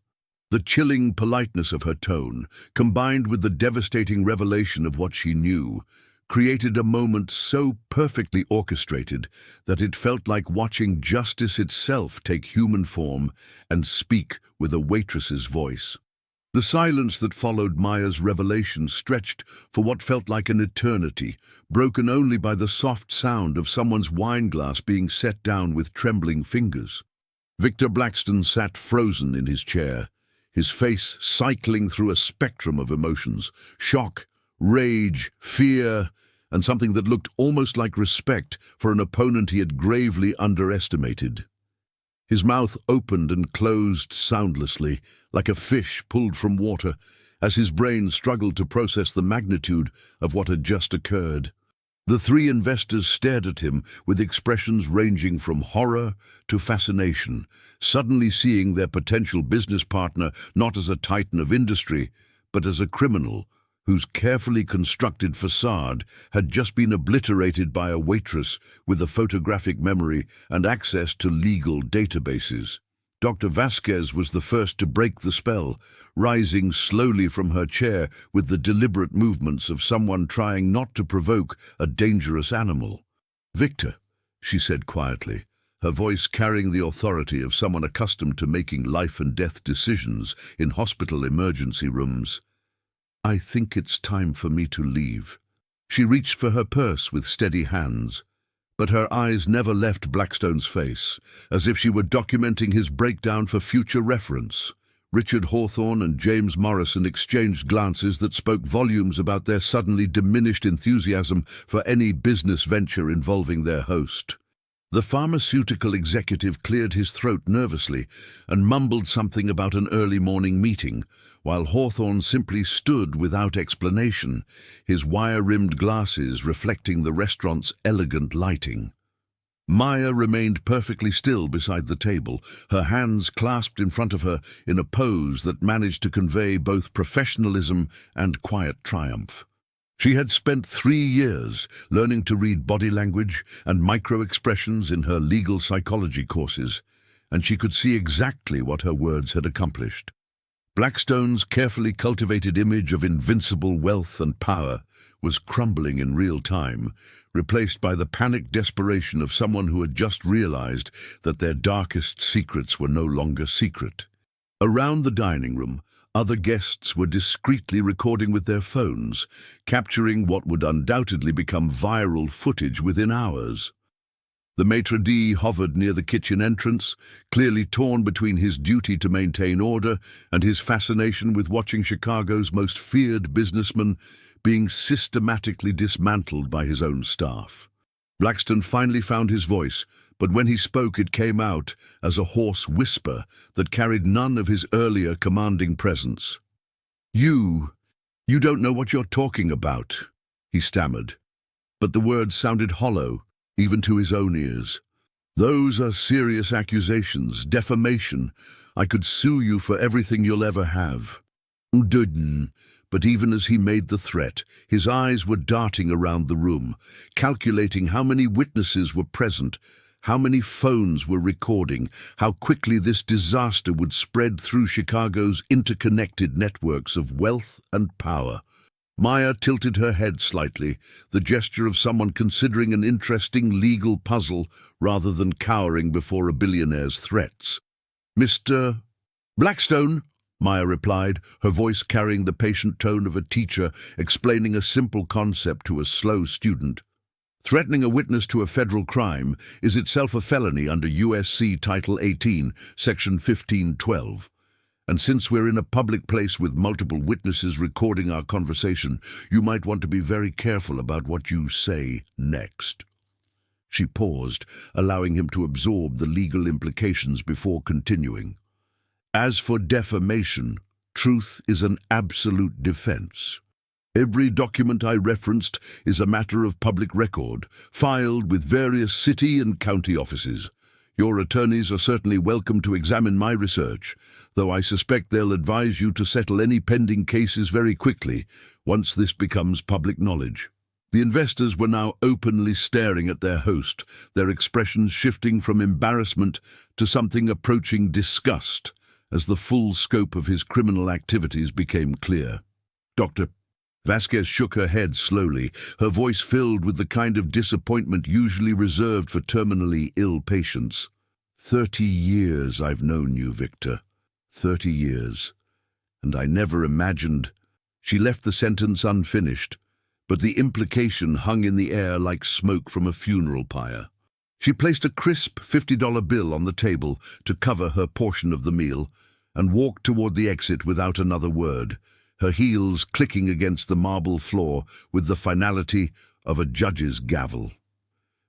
The chilling politeness of her tone, combined with the devastating revelation of what she knew, created a moment so perfectly orchestrated that it felt like watching justice itself take human form and speak with a waitress's voice. The silence that followed Maya's revelation stretched for what felt like an eternity, broken only by the soft sound of someone's wineglass being set down with trembling fingers. Victor Blackstone sat frozen in his chair, his face cycling through a spectrum of emotions: shock, rage, fear, and something that looked almost like respect for an opponent he had gravely underestimated. His mouth opened and closed soundlessly, like a fish pulled from water, as his brain struggled to process the magnitude of what had just occurred. The three investors stared at him with expressions ranging from horror to fascination, suddenly seeing their potential business partner not as a titan of industry, but as a criminal whose carefully constructed facade had just been obliterated by a waitress with a photographic memory and access to legal databases. Dr. Vasquez was the first to break the spell, rising slowly from her chair with the deliberate movements of someone trying not to provoke a dangerous animal. "Victor," she said quietly, her voice carrying the authority of someone accustomed to making life-and-death decisions in hospital emergency rooms, "I think it's time for me to leave." She reached for her purse with steady hands, but her eyes never left Blackstone's face, as if she were documenting his breakdown for future reference. Richard Hawthorne and James Morrison exchanged glances that spoke volumes about their suddenly diminished enthusiasm for any business venture involving their host. The pharmaceutical executive cleared his throat nervously and mumbled something about an early morning meeting, while Hawthorne simply stood without explanation, his wire-rimmed glasses reflecting the restaurant's elegant lighting. Maya remained perfectly still beside the table, her hands clasped in front of her in a pose that managed to convey both professionalism and quiet triumph. She had spent 3 years learning to read body language and micro-expressions in her legal psychology courses, and she could see exactly what her words had accomplished. Blackstone's carefully cultivated image of invincible wealth and power was crumbling in real time, replaced by the panicked desperation of someone who had just realized that their darkest secrets were no longer secret. Around the dining room, other guests were discreetly recording with their phones, capturing what would undoubtedly become viral footage within hours. The maitre d' hovered near the kitchen entrance, clearly torn between his duty to maintain order and his fascination with watching Chicago's most feared businessman being systematically dismantled by his own staff. Blackstone finally found his voice, but when he spoke it came out as a hoarse whisper that carried none of his earlier commanding presence. You don't know what you're talking about," he stammered. But the words sounded hollow, even to his own ears. "Those are serious accusations, defamation. I could sue you for everything you'll ever have." "Didn't." But even as he made the threat, his eyes were darting around the room, calculating how many witnesses were present, how many phones were recording, how quickly this disaster would spread through Chicago's interconnected networks of wealth and power. Maya tilted her head slightly, the gesture of someone considering an interesting legal puzzle rather than cowering before a billionaire's threats. "Mr. Blackstone," Maya replied, her voice carrying the patient tone of a teacher explaining a simple concept to a slow student. "Threatening a witness to a federal crime is itself a felony under U.S.C. Title 18, Section 1512. And since we're in a public place with multiple witnesses recording our conversation, you might want to be very careful about what you say next." She paused, allowing him to absorb the legal implications before continuing. "As for defamation, truth is an absolute defense. Every document I referenced is a matter of public record, filed with various city and county offices. Your attorneys are certainly welcome to examine my research, though I suspect they'll advise you to settle any pending cases very quickly, once this becomes public knowledge." The investors were now openly staring at their host, their expressions shifting from embarrassment to something approaching disgust, as the full scope of his criminal activities became clear. Dr. Vasquez shook her head slowly, her voice filled with the kind of disappointment usually reserved for terminally ill patients. 30 years I've known you, Victor. 30 years. And I never imagined—" She left the sentence unfinished, but the implication hung in the air like smoke from a funeral pyre. She placed a crisp $50 bill on the table to cover her portion of the meal and walked toward the exit without another word, her heels clicking against the marble floor with the finality of a judge's gavel.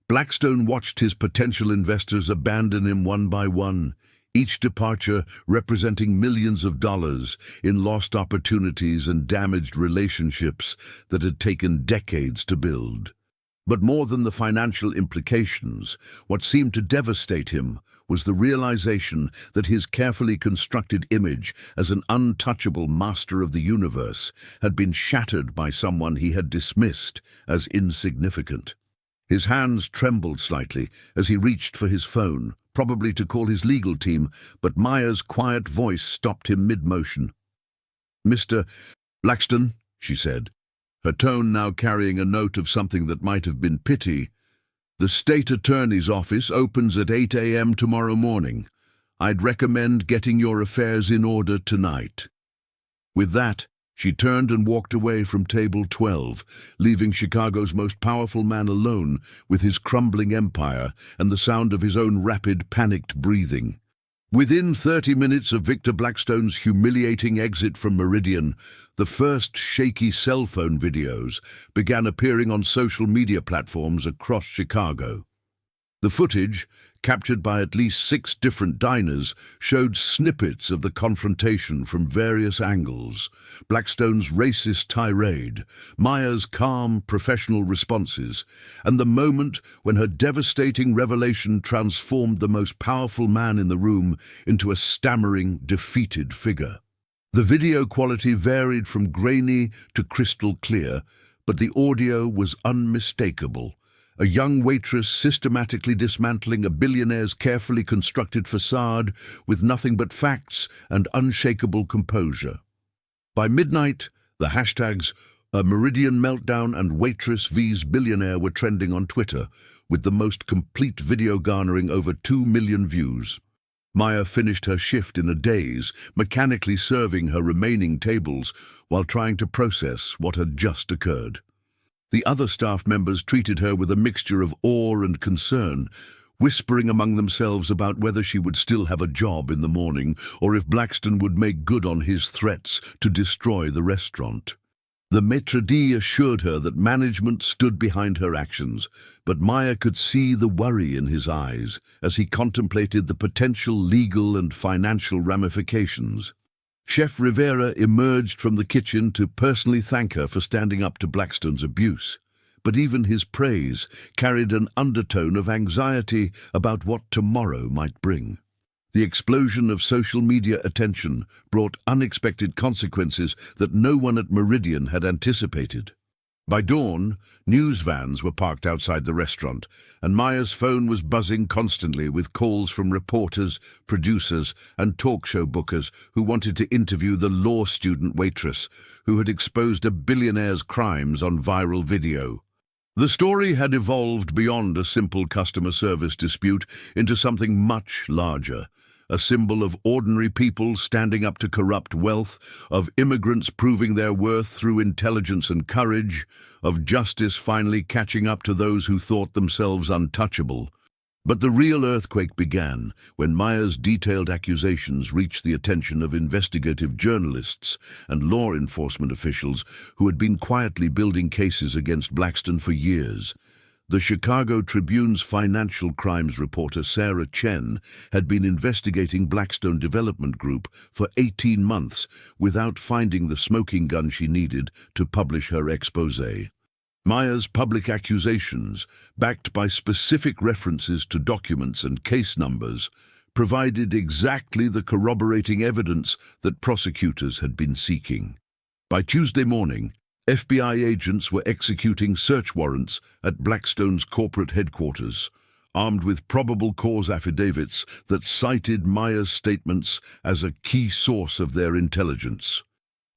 Blackstone watched his potential investors abandon him one by one, each departure representing millions of dollars in lost opportunities and damaged relationships that had taken decades to build. But more than the financial implications, what seemed to devastate him was the realization that his carefully constructed image as an untouchable master of the universe had been shattered by someone he had dismissed as insignificant. His hands trembled slightly as he reached for his phone, probably to call his legal team, but Maya's quiet voice stopped him mid-motion. "Mr. Blackstone," she said, her tone now carrying a note of something that might have been pity, "the state attorney's office opens at 8 a.m. tomorrow morning. I'd recommend getting your affairs in order tonight." With that, she turned and walked away from table 12, leaving Chicago's most powerful man alone with his crumbling empire and the sound of his own rapid, panicked breathing. Within 30 minutes of Victor Blackstone's humiliating exit from Meridian, the first shaky cell phone videos began appearing on social media platforms across Chicago. The footage, captured by at least 6 different diners, showed snippets of the confrontation from various angles: Blackstone's racist tirade, Maya's calm, professional responses, and the moment when her devastating revelation transformed the most powerful man in the room into a stammering, defeated figure. The video quality varied from grainy to crystal clear, but the audio was unmistakable. A young waitress systematically dismantling a billionaire's carefully constructed facade with nothing but facts and unshakable composure. By midnight, the hashtags "A Meridian Meltdown" and "Waitress vs. Billionaire" were trending on Twitter, with the most complete video garnering over 2 million views. Maya finished her shift in a daze, mechanically serving her remaining tables while trying to process what had just occurred. The other staff members treated her with a mixture of awe and concern, whispering among themselves about whether she would still have a job in the morning or if Blackstone would make good on his threats to destroy the restaurant. The maitre d' assured her that management stood behind her actions, but Maya could see the worry in his eyes as he contemplated the potential legal and financial ramifications. Chef Rivera emerged from the kitchen to personally thank her for standing up to Blackstone's abuse, but even his praise carried an undertone of anxiety about what tomorrow might bring. The explosion of social media attention brought unexpected consequences that no one at Meridian had anticipated. By dawn, news vans were parked outside the restaurant, and Maya's phone was buzzing constantly with calls from reporters, producers, and talk show bookers who wanted to interview the law student waitress who had exposed a billionaire's crimes on viral video. The story had evolved beyond a simple customer service dispute into something much larger. A symbol of ordinary people standing up to corrupt wealth, of immigrants proving their worth through intelligence and courage, of justice finally catching up to those who thought themselves untouchable. But the real earthquake began when Maya's detailed accusations reached the attention of investigative journalists and law enforcement officials who had been quietly building cases against Blackstone for years. The Chicago Tribune's financial crimes reporter Sarah Chen had been investigating Blackstone Development Group for 18 months without finding the smoking gun she needed to publish her exposé. Maya's public accusations, backed by specific references to documents and case numbers, provided exactly the corroborating evidence that prosecutors had been seeking. By Tuesday morning, FBI agents were executing search warrants at Blackstone's corporate headquarters, armed with probable cause affidavits that cited Maya's statements as a key source of their intelligence.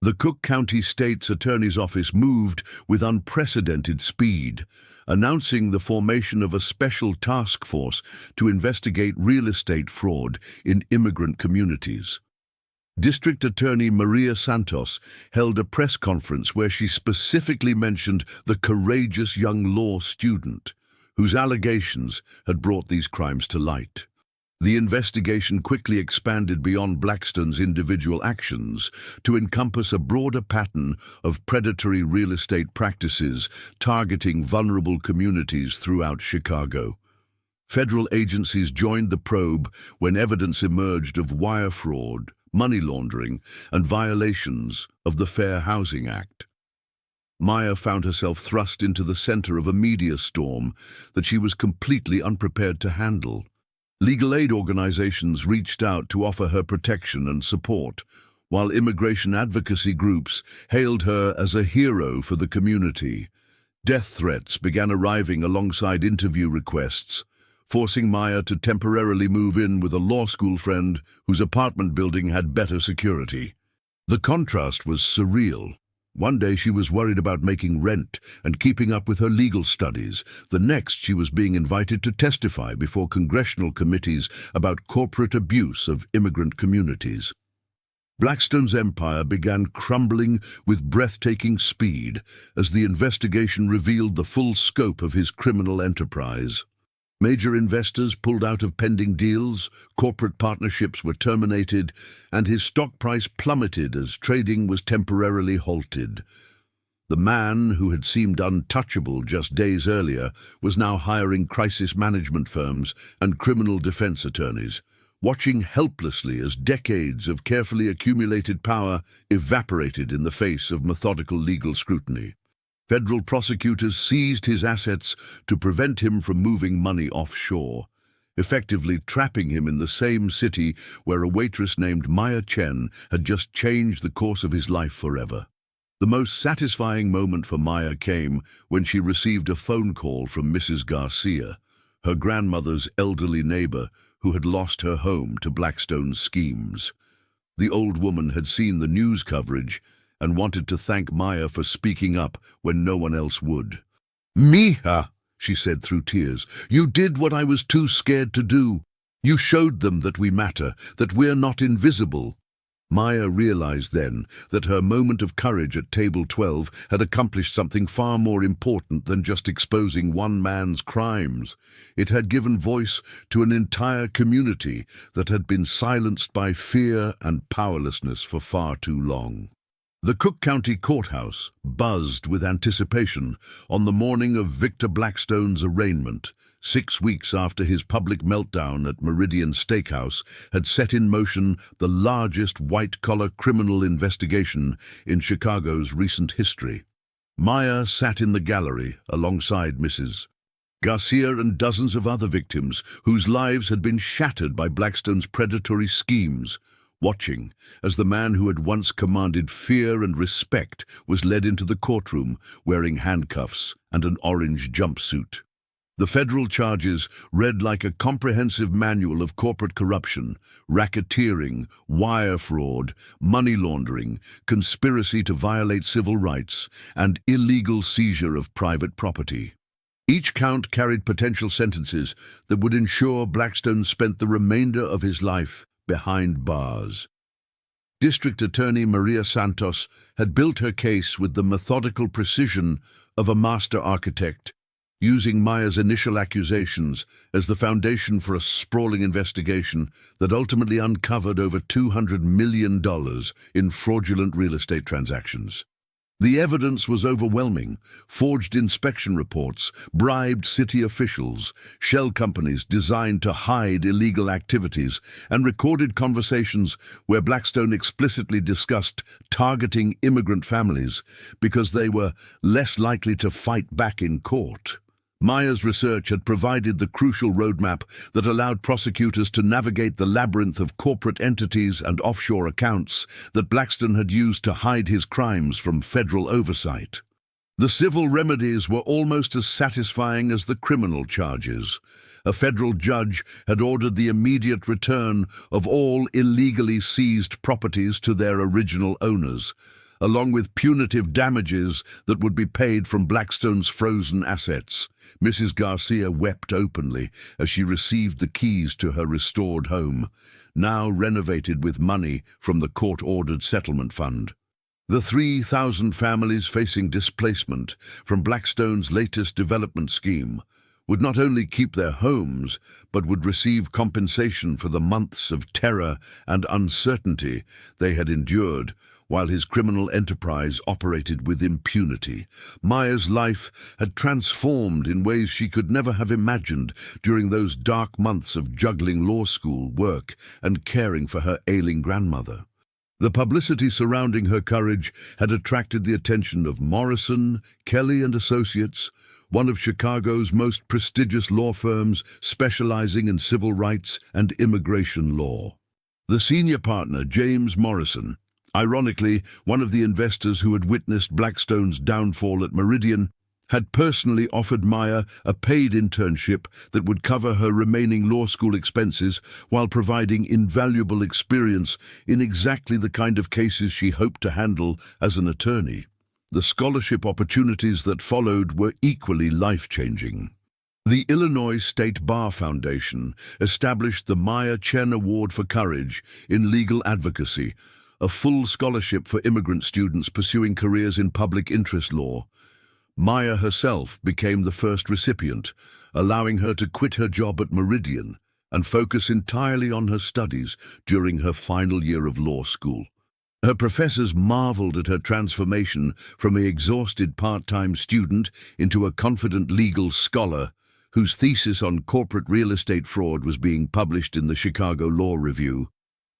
The Cook County State's Attorney's Office moved with unprecedented speed, announcing the formation of a special task force to investigate real estate fraud in immigrant communities. District Attorney Maria Santos held a press conference where she specifically mentioned the courageous young law student, whose allegations had brought these crimes to light. The investigation quickly expanded beyond Blackstone's individual actions to encompass a broader pattern of predatory real estate practices targeting vulnerable communities throughout Chicago. Federal agencies joined the probe when evidence emerged of wire fraud, money laundering, and violations of the Fair Housing Act. Maya found herself thrust into the center of a media storm that she was completely unprepared to handle. Legal aid organizations reached out to offer her protection and support, while immigration advocacy groups hailed her as a hero for the community. Death threats began arriving alongside interview requests, forcing Maya to temporarily move in with a law school friend whose apartment building had better security. The contrast was surreal. One day she was worried about making rent and keeping up with her legal studies. The next she was being invited to testify before congressional committees about corporate abuse of immigrant communities. Blackstone's empire began crumbling with breathtaking speed as the investigation revealed the full scope of his criminal enterprise. Major investors pulled out of pending deals, corporate partnerships were terminated, and his stock price plummeted as trading was temporarily halted. The man who had seemed untouchable just days earlier was now hiring crisis management firms and criminal defense attorneys, watching helplessly as decades of carefully accumulated power evaporated in the face of methodical legal scrutiny. Federal prosecutors seized his assets to prevent him from moving money offshore, effectively trapping him in the same city where a waitress named Maya Chen had just changed the course of his life forever. The most satisfying moment for Maya came when she received a phone call from Mrs. Garcia, her grandmother's elderly neighbor who had lost her home to Blackstone's schemes. The old woman had seen the news coverage and wanted to thank Maya for speaking up when no one else would. "Mija," she said through tears, "you did what I was too scared to do. You showed them that we matter, that we're not invisible." Maya realized then that her moment of courage at Table 12 had accomplished something far more important than just exposing one man's crimes. It had given voice to an entire community that had been silenced by fear and powerlessness for far too long. The Cook County Courthouse buzzed with anticipation on the morning of Victor Blackstone's arraignment, 6 weeks after his public meltdown at Meridian Steakhouse had set in motion the largest white-collar criminal investigation in Chicago's recent history. Maya sat in the gallery alongside Mrs. Garcia and dozens of other victims whose lives had been shattered by Blackstone's predatory schemes, watching as the man who had once commanded fear and respect was led into the courtroom wearing handcuffs and an orange jumpsuit. The federal charges read like a comprehensive manual of corporate corruption, racketeering, wire fraud, money laundering, conspiracy to violate civil rights, and illegal seizure of private property. Each count carried potential sentences that would ensure Blackstone spent the remainder of his life behind bars. District Attorney Maria Santos had built her case with the methodical precision of a master architect, using Maya's initial accusations as the foundation for a sprawling investigation that ultimately uncovered over $200 million in fraudulent real estate transactions. The evidence was overwhelming: forged inspection reports, bribed city officials, shell companies designed to hide illegal activities, and recorded conversations where Blackstone explicitly discussed targeting immigrant families because they were less likely to fight back in court. Maya's research had provided the crucial roadmap that allowed prosecutors to navigate the labyrinth of corporate entities and offshore accounts that Blackstone had used to hide his crimes from federal oversight. The civil remedies were almost as satisfying as the criminal charges. A federal judge had ordered the immediate return of all illegally seized properties to their original owners, along with punitive damages that would be paid from Blackstone's frozen assets. Mrs. Garcia wept openly as she received the keys to her restored home, now renovated with money from the court-ordered settlement fund. The 3,000 families facing displacement from Blackstone's latest development scheme would not only keep their homes, but would receive compensation for the months of terror and uncertainty they had endured while his criminal enterprise operated with impunity. Maya's life had transformed in ways she could never have imagined during those dark months of juggling law school, work, and caring for her ailing grandmother. The publicity surrounding her courage had attracted the attention of Morrison, Kelly and Associates, one of Chicago's most prestigious law firms specializing in civil rights and immigration law. The senior partner, James Morrison, ironically one of the investors who had witnessed Blackstone's downfall at Meridian, had personally offered Maya a paid internship that would cover her remaining law school expenses while providing invaluable experience in exactly the kind of cases she hoped to handle as an attorney. The scholarship opportunities that followed were equally life-changing. The Illinois State Bar Foundation established the Maya Chen Award for Courage in Legal Advocacy, a full scholarship for immigrant students pursuing careers in public interest law. Maya herself became the first recipient, allowing her to quit her job at Meridian and focus entirely on her studies during her final year of law school. Her professors marveled at her transformation from an exhausted part-time student into a confident legal scholar whose thesis on corporate real estate fraud was being published in the Chicago Law Review.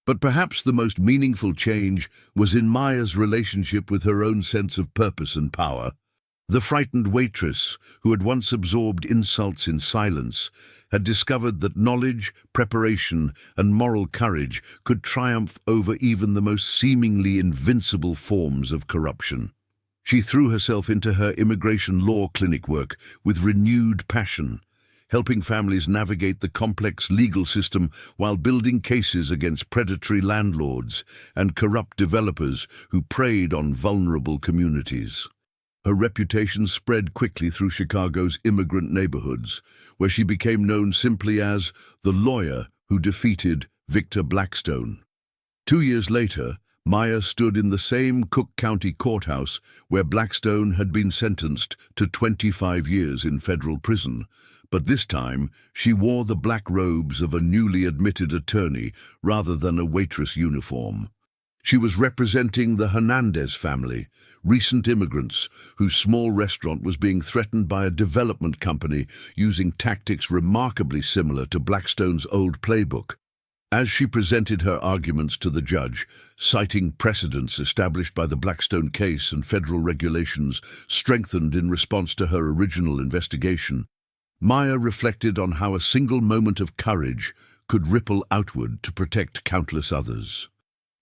But perhaps the most meaningful change was in Maya's relationship with her own sense of purpose and power. The frightened waitress, who had once absorbed insults in silence, had discovered that knowledge, preparation, and moral courage could triumph over even the most seemingly invincible forms of corruption. She threw herself into her immigration law clinic work with renewed passion, helping families navigate the complex legal system while building cases against predatory landlords and corrupt developers who preyed on vulnerable communities. Her reputation spread quickly through Chicago's immigrant neighborhoods, where she became known simply as the lawyer who defeated Victor Blackstone. 2 years later, Maya stood in the same Cook County courthouse where Blackstone had been sentenced to 25 years in federal prison, but this time she wore the black robes of a newly admitted attorney rather than a waitress uniform. She was representing the Hernandez family, recent immigrants whose small restaurant was being threatened by a development company using tactics remarkably similar to Blackstone's old playbook. As she presented her arguments to the judge, citing precedents established by the Blackstone case and federal regulations strengthened in response to her original investigation, Maya reflected on how a single moment of courage could ripple outward to protect countless others.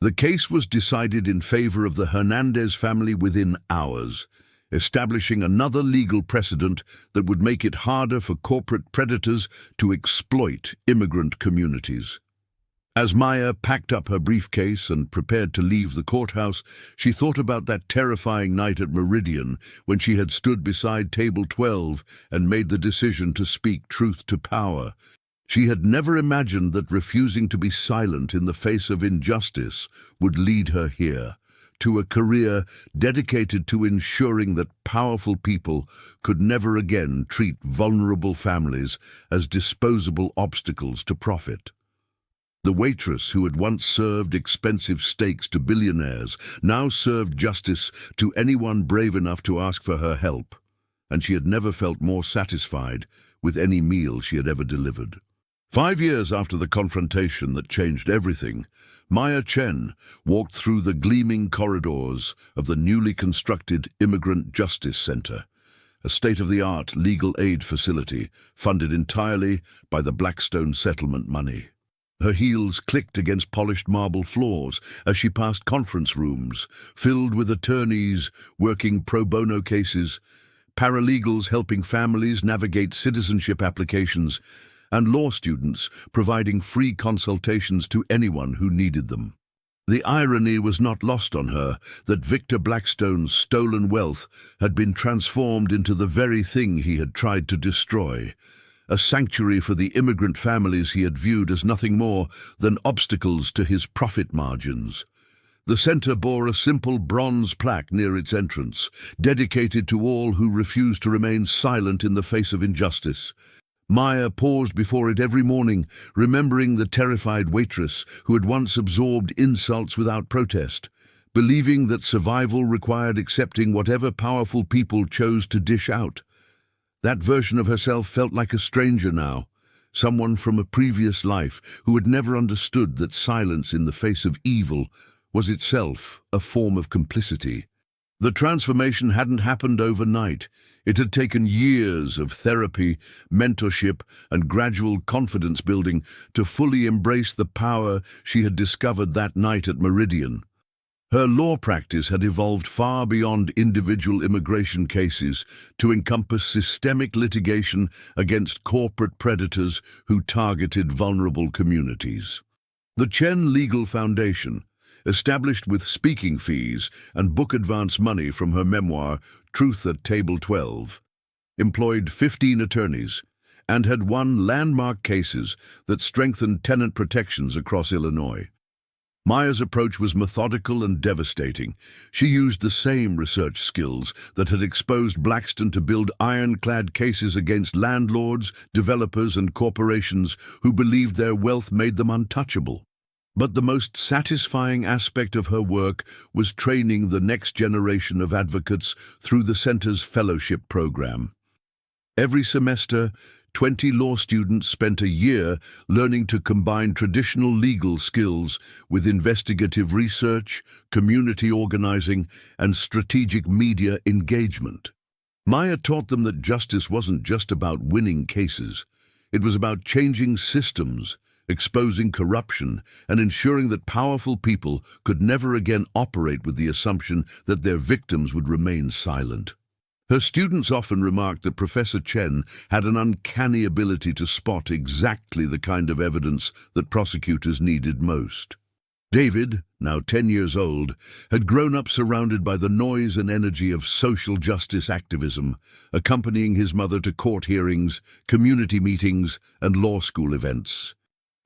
The case was decided in favor of the Hernandez family within hours, establishing another legal precedent that would make it harder for corporate predators to exploit immigrant communities. As Maya packed up her briefcase and prepared to leave the courthouse, she thought about that terrifying night at Meridian when she had stood beside Table 12 and made the decision to speak truth to power. She had never imagined that refusing to be silent in the face of injustice would lead her here, to a career dedicated to ensuring that powerful people could never again treat vulnerable families as disposable obstacles to profit. The waitress who had once served expensive steaks to billionaires now served justice to anyone brave enough to ask for her help, and she had never felt more satisfied with any meal she had ever delivered. 5 years after the confrontation that changed everything, Maya Chen walked through the gleaming corridors of the newly constructed Immigrant Justice Center, a state-of-the-art legal aid facility funded entirely by the Blackstone settlement money. Her heels clicked against polished marble floors as she passed conference rooms filled with attorneys working pro bono cases, paralegals helping families navigate citizenship applications, and law students providing free consultations to anyone who needed them. The irony was not lost on her that Victor Blackstone's stolen wealth had been transformed into the very thing he had tried to destroy, a sanctuary for the immigrant families he had viewed as nothing more than obstacles to his profit margins. The center bore a simple bronze plaque near its entrance, dedicated to all who refused to remain silent in the face of injustice. Maya paused before it every morning, remembering the terrified waitress who had once absorbed insults without protest, believing that survival required accepting whatever powerful people chose to dish out. That version of herself felt like a stranger now, someone from a previous life who had never understood that silence in the face of evil was itself a form of complicity. The transformation hadn't happened overnight. It had taken years of therapy, mentorship, and gradual confidence building to fully embrace the power she had discovered that night at Meridian. Her law practice had evolved far beyond individual immigration cases to encompass systemic litigation against corporate predators who targeted vulnerable communities. The Chen Legal Foundation, established with speaking fees and book advance money from her memoir, Truth at Table 12, employed 15 attorneys and had won landmark cases that strengthened tenant protections across Illinois. Maya's approach was methodical and devastating. She used the same research skills that had exposed Blackstone to build ironclad cases against landlords, developers, and corporations who believed their wealth made them untouchable. But the most satisfying aspect of her work was training the next generation of advocates through the center's fellowship program. Every semester, 20 law students spent a year learning to combine traditional legal skills with investigative research, community organizing, and strategic media engagement. Maya taught them that justice wasn't just about winning cases. It was about changing systems, exposing corruption, and ensuring that powerful people could never again operate with the assumption that their victims would remain silent. Her students often remarked that Professor Chen had an uncanny ability to spot exactly the kind of evidence that prosecutors needed most. David, now 10 years old, had grown up surrounded by the noise and energy of social justice activism, accompanying his mother to court hearings, community meetings, and law school events.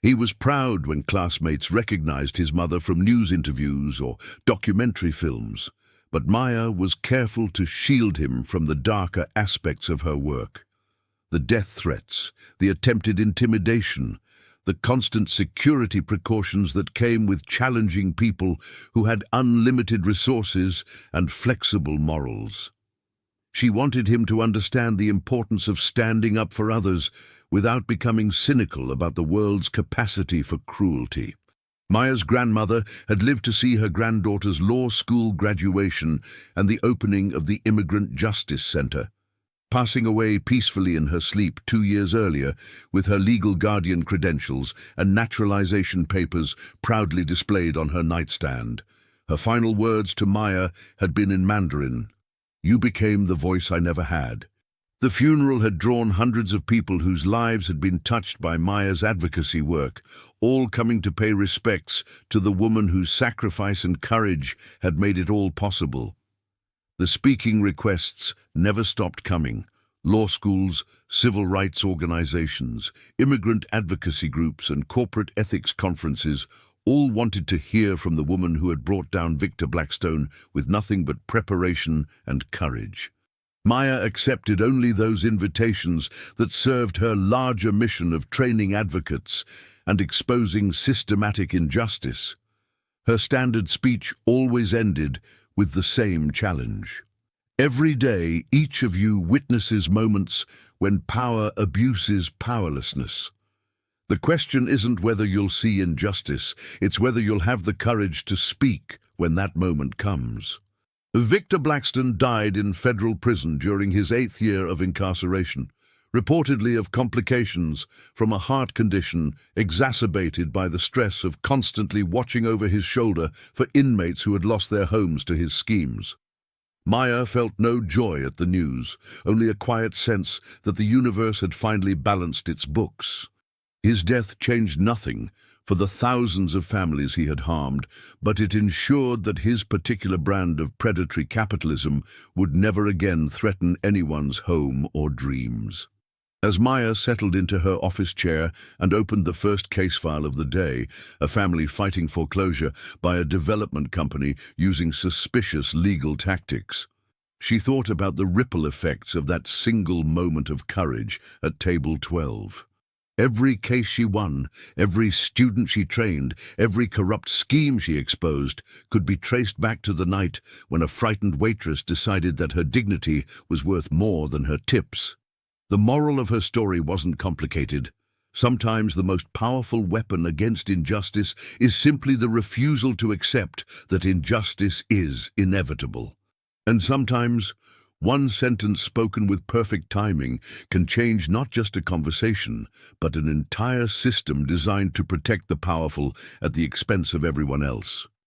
He was proud when classmates recognized his mother from news interviews or documentary films, but Maya was careful to shield him from the darker aspects of her work. The death threats, the attempted intimidation, the constant security precautions that came with challenging people who had unlimited resources and flexible morals. She wanted him to understand the importance of standing up for others without becoming cynical about the world's capacity for cruelty. Maya's grandmother had lived to see her granddaughter's law school graduation and the opening of the Immigrant Justice Center, passing away peacefully in her sleep 2 years earlier with her legal guardian credentials and naturalization papers proudly displayed on her nightstand. Her final words to Maya had been in Mandarin, "You became the voice I never had." The funeral had drawn hundreds of people whose lives had been touched by Maya's advocacy work, all coming to pay respects to the woman whose sacrifice and courage had made it all possible. The speaking requests never stopped coming. Law schools, civil rights organizations, immigrant advocacy groups, and corporate ethics conferences all wanted to hear from the woman who had brought down Victor Blackstone with nothing but preparation and courage. Maya accepted only those invitations that served her larger mission of training advocates and exposing systematic injustice. Her standard speech always ended with the same challenge. Every day, each of you witnesses moments when power abuses powerlessness. The question isn't whether you'll see injustice, it's whether you'll have the courage to speak when that moment comes. Victor Blackstone died in federal prison during his 8th year of incarceration, reportedly of complications from a heart condition exacerbated by the stress of constantly watching over his shoulder for inmates who had lost their homes to his schemes. Maya felt no joy at the news, only a quiet sense that the universe had finally balanced its books. His death changed nothing for the thousands of families he had harmed, but it ensured that his particular brand of predatory capitalism would never again threaten anyone's home or dreams. As Maya settled into her office chair and opened the first case file of the day, a family fighting foreclosure by a development company using suspicious legal tactics, she thought about the ripple effects of that single moment of courage at table 12. Every case she won, every student she trained, every corrupt scheme she exposed could be traced back to the night when a frightened waitress decided that her dignity was worth more than her tips. The moral of her story wasn't complicated. Sometimes the most powerful weapon against injustice is simply the refusal to accept that injustice is inevitable. And sometimes one sentence spoken with perfect timing can change not just a conversation, but an entire system designed to protect the powerful at the expense of everyone else.